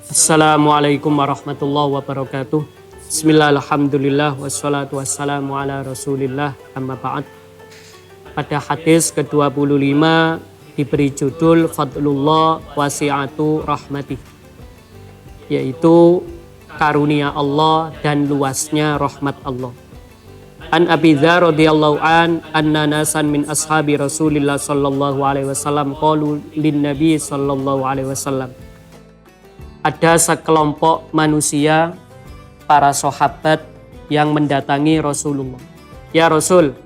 Assalamualaikum warahmatullahi wabarakatuh. Bismillah, alhamdulillah, wassalatu wassalamu ala rasulillah, amma ba'd. Pada hadis ke-25 diberi judul Fadlullah wasi'atu rahmatih, yaitu karunia Allah dan luasnya rahmat Allah. An Abi Dzar radhiyallahu anna nasan min ashabi Rasulillah sallallahu alaihi wasallam qalu lin nabi sallallahu alaihi wasallam. Ada sekelompok manusia, para sahabat yang mendatangi Rasulullah. Ya Rasul,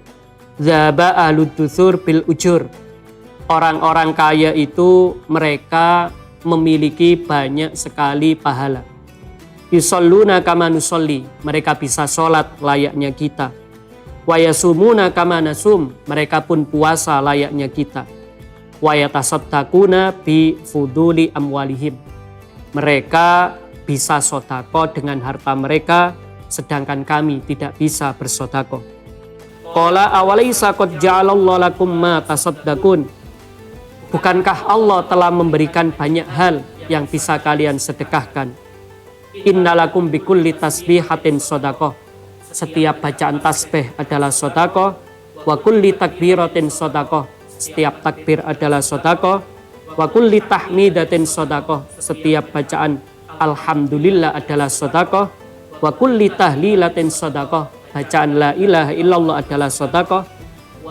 dzaba ahlud dutsur bil ujur. Orang-orang kaya itu mereka memiliki banyak sekali pahala. Yusalluna kama nusolli, mereka bisa sholat layaknya kita. Wa yasumuna kama nasum, mereka pun puasa layaknya kita. Wa yatasaddaquna bi fuduli amwalihim, mereka bisa sodako dengan harta mereka, sedangkan kami tidak bisa bersodako. Qala awalaysa qad ja'alallahu lakum ma tasaddaqun, bukankah Allah telah memberikan banyak hal yang bisa kalian sedekahkan? Innalakum bikulli tasbihatin sodakoh, setiap bacaan tasbih adalah sodakoh. Wa kulli takbiratin sodakoh, setiap takbir adalah sodakoh. Wa kulli tahmidatin sodakoh, setiap bacaan alhamdulillah adalah sodakoh. Wa kulli tahlilatin sodakoh, bacaan la ilaha illallah adalah sodakoh.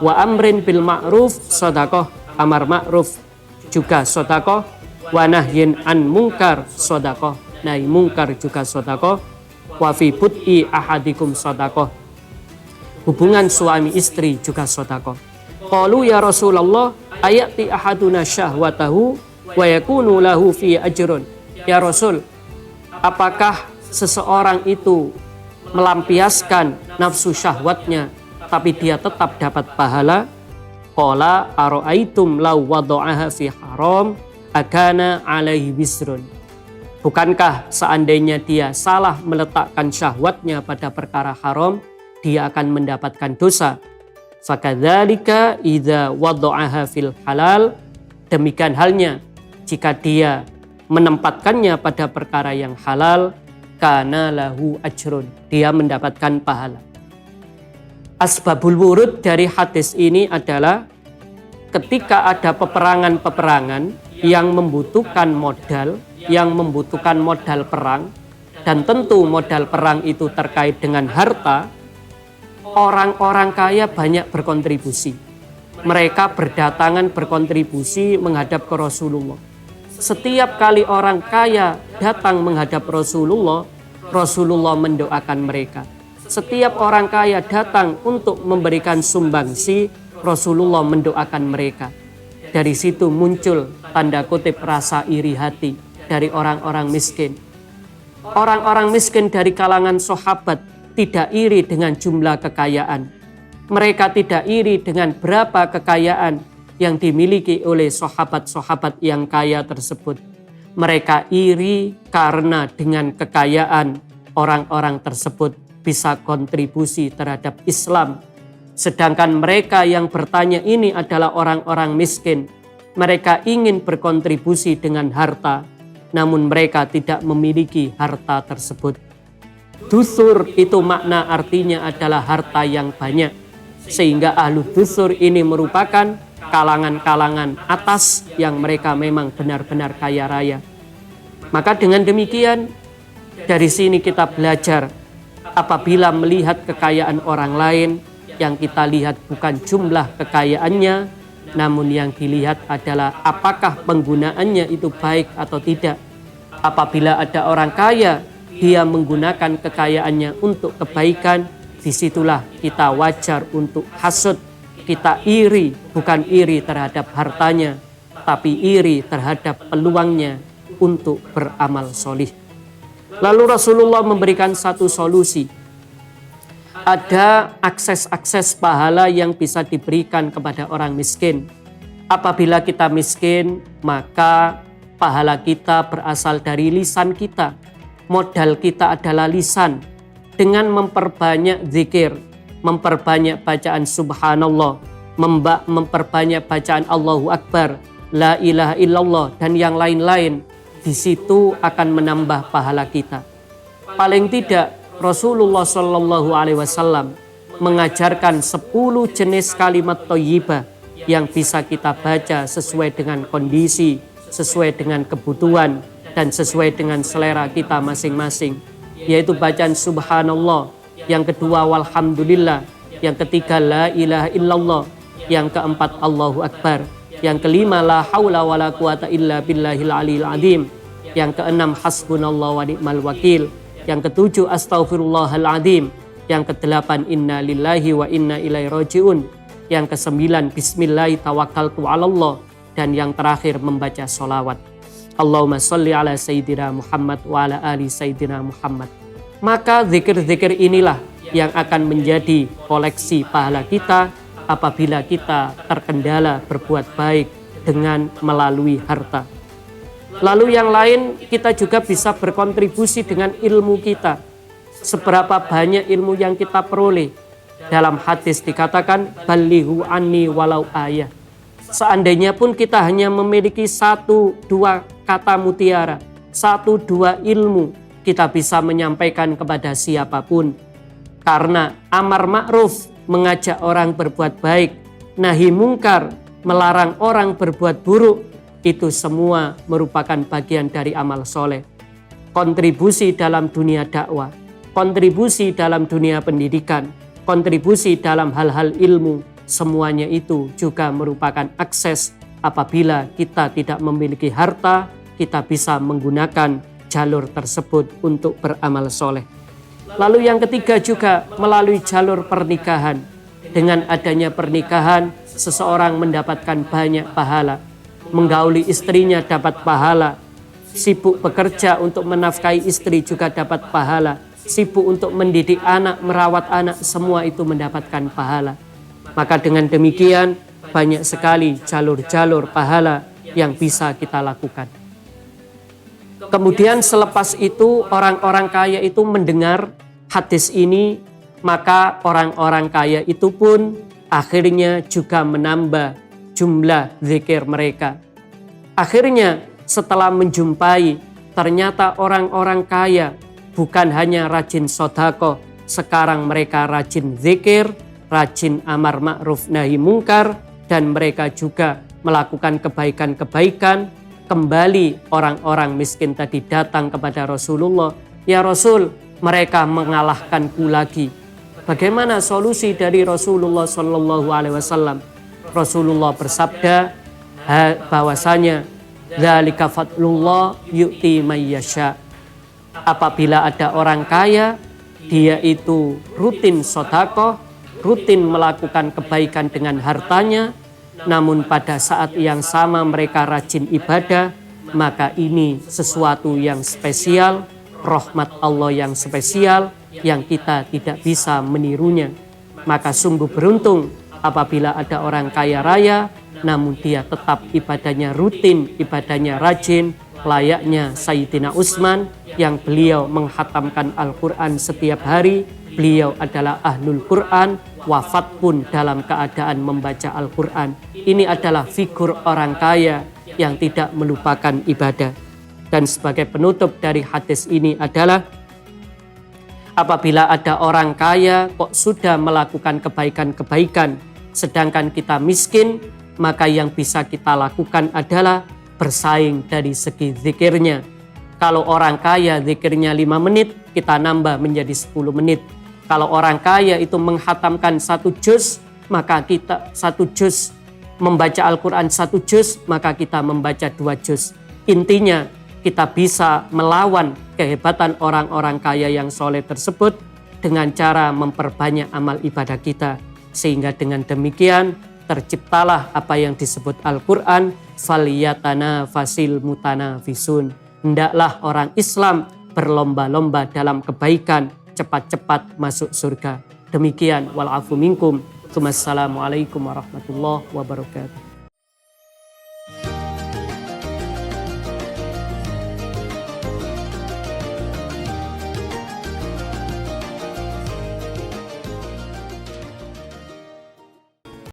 Wa amrin bil ma'ruf sodakoh, amar ma'ruf juga sodakoh. Wa nahyin an mungkar sodakoh, nahi mungkar juga sodakoh. Wa fi bud'i ahadikum sodakoh, hubungan suami istri juga sodakoh. Qalu ya Rasulullah ayati ahaduna syahwatahu wa yakunu lahu fi ajrun. Ya Rasul, apakah seseorang itu melampiaskan nafsu syahwatnya tapi dia tetap dapat pahala? Qala ara'aitum law wada'aha fi haram akana alaihi wisrun, bukankah seandainya dia salah meletakkan syahwatnya pada perkara haram, dia akan mendapatkan dosa. Fakadzalika idza wada'aha fil halal, demikian halnya jika dia menempatkannya pada perkara yang halal, kana lahu ajrun, dia mendapatkan pahala. Asbabul wurud dari hadis ini adalah ketika ada peperangan-peperangan yang membutuhkan modal, yang membutuhkan modal perang, dan tentu modal perang itu terkait dengan harta, orang-orang kaya banyak berkontribusi. Mereka berdatangan berkontribusi menghadap ke Rasulullah. Setiap kali orang kaya datang menghadap Rasulullah, Rasulullah mendoakan mereka. Setiap orang kaya datang untuk memberikan sumbangsi, Rasulullah mendoakan mereka. Dari situ muncul tanda kutip rasa iri hati dari orang-orang miskin. Orang-orang miskin dari kalangan sahabat tidak iri dengan jumlah kekayaan. Mereka tidak iri dengan berapa kekayaan yang dimiliki oleh sahabat-sahabat yang kaya tersebut. Mereka iri karena dengan kekayaan orang-orang tersebut bisa kontribusi terhadap Islam. Sedangkan mereka yang bertanya ini adalah orang-orang miskin. Mereka ingin berkontribusi dengan harta, namun mereka tidak memiliki harta tersebut. Dusur itu makna artinya adalah harta yang banyak, sehingga ahlu dusur ini merupakan kalangan-kalangan atas yang mereka memang benar-benar kaya raya. Maka dengan demikian, dari sini kita belajar, apabila melihat kekayaan orang lain, yang kita lihat bukan jumlah kekayaannya, namun yang dilihat adalah apakah penggunaannya itu baik atau tidak. Apabila ada orang kaya, dia menggunakan kekayaannya untuk kebaikan, disitulah kita wajar untuk hasud. Kita iri, bukan iri terhadap hartanya, tapi iri terhadap peluangnya untuk beramal solih. Lalu Rasulullah memberikan satu solusi. Ada akses-akses pahala yang bisa diberikan kepada orang miskin. Apabila kita miskin, maka pahala kita berasal dari lisan kita. Modal kita adalah lisan. Dengan memperbanyak zikir, memperbanyak bacaan subhanallah, memperbanyak bacaan Allahu Akbar, la ilaha illallah, dan yang lain-lain, di situ akan menambah pahala kita. Paling tidak Rasulullah Shallallahu Alaihi Wasallam mengajarkan 10 jenis kalimat thayyibah yang bisa kita baca sesuai dengan kondisi, sesuai dengan kebutuhan, dan sesuai dengan selera kita masing-masing. Yaitu bacaan subhanallah, yang kedua walhamdulillah, yang ketiga la ilaha illallah, yang keempat Allahu Akbar, yang kelima la haula wala quwata illa billahil aliyil azim, yang keenam hasbunallah wa ni'mal wakil, yang ketujuh astaghfirullahaladzim, yang kedelapan inna lillahi wa inna ilaihi rajiun, yang kesembilan bismillahi tawakkaltu 'alallah, dan yang terakhir membaca sholawat. Allahumma sholli ala sayyidina Muhammad wa ala ali sayyidina Muhammad. Maka zikir-zikir inilah yang akan menjadi koleksi pahala kita apabila kita terkendala berbuat baik dengan melalui harta. Lalu yang lain, kita juga bisa berkontribusi dengan ilmu kita. Seberapa banyak ilmu yang kita peroleh. Dalam hadis dikatakan, balighu anni walau ayah. Seandainya pun kita hanya memiliki 1-2 kata mutiara, 1-2 ilmu, kita bisa menyampaikan kepada siapapun. Karena amar ma'ruf, mengajak orang berbuat baik, nahi mungkar, melarang orang berbuat buruk, itu semua merupakan bagian dari amal soleh. Kontribusi dalam dunia dakwah, kontribusi dalam dunia pendidikan, kontribusi dalam hal-hal ilmu, semuanya itu juga merupakan akses. Apabila kita tidak memiliki harta, kita bisa menggunakan jalur tersebut untuk beramal soleh. Lalu yang ketiga juga melalui jalur pernikahan. Dengan adanya pernikahan, seseorang mendapatkan banyak pahala. Menggauli istrinya dapat pahala. Sibuk bekerja untuk menafkahi istri juga dapat pahala. Sibuk untuk mendidik anak, merawat anak, semua itu mendapatkan pahala. Maka dengan demikian banyak sekali jalur-jalur pahala yang bisa kita lakukan. Kemudian selepas itu orang-orang kaya itu mendengar hadis ini, maka orang-orang kaya itu pun akhirnya juga menambah jumlah zikir mereka. Akhirnya setelah menjumpai ternyata orang-orang kaya bukan hanya rajin sodako, sekarang mereka rajin zikir, rajin amar ma'ruf nahi mungkar, dan mereka juga melakukan kebaikan-kebaikan. Kembali orang-orang miskin tadi datang kepada Rasulullah, ya Rasul, mereka mengalahkanku lagi. Bagaimana solusi dari Rasulullah Shallallahu Alaihi Wasallam? Rasulullah bersabda bahwasanya dzalika fadlullah yu'ti may yasha. Apabila ada orang kaya, dia itu rutin sedekah, rutin melakukan kebaikan dengan hartanya, namun pada saat yang sama mereka rajin ibadah, maka ini sesuatu yang spesial, rahmat Allah yang spesial, yang kita tidak bisa menirunya. Maka sungguh beruntung apabila ada orang kaya raya, namun dia tetap ibadahnya rutin, ibadahnya rajin, layaknya Sayyidina Utsman yang beliau menghatamkan Al-Quran setiap hari. Beliau adalah ahlul Quran, wafat pun dalam keadaan membaca Al-Quran. Ini adalah figur orang kaya yang tidak melupakan ibadah. Dan sebagai penutup dari hadis ini adalah, apabila ada orang kaya kok sudah melakukan kebaikan-kebaikan, sedangkan kita miskin, maka yang bisa kita lakukan adalah bersaing dari segi zikirnya. Kalau orang kaya zikirnya 5 menit, kita nambah menjadi 10 menit. Kalau orang kaya itu menghatamkan 1 juz, maka kita 1 juz, membaca Al-Quran 1 juz, maka kita membaca 2 juz. Intinya kita bisa melawan kehebatan orang-orang kaya yang soleh tersebut dengan cara memperbanyak amal ibadah kita. Sehingga dengan demikian terciptalah apa yang disebut Al-Quran, faliyatana fasil mutanafisun. Hendaklah orang Islam berlomba-lomba dalam kebaikan, cepat-cepat masuk surga. Demikian, wal afu minkum. Wassalamualaikum warahmatullahi wabarakatuh.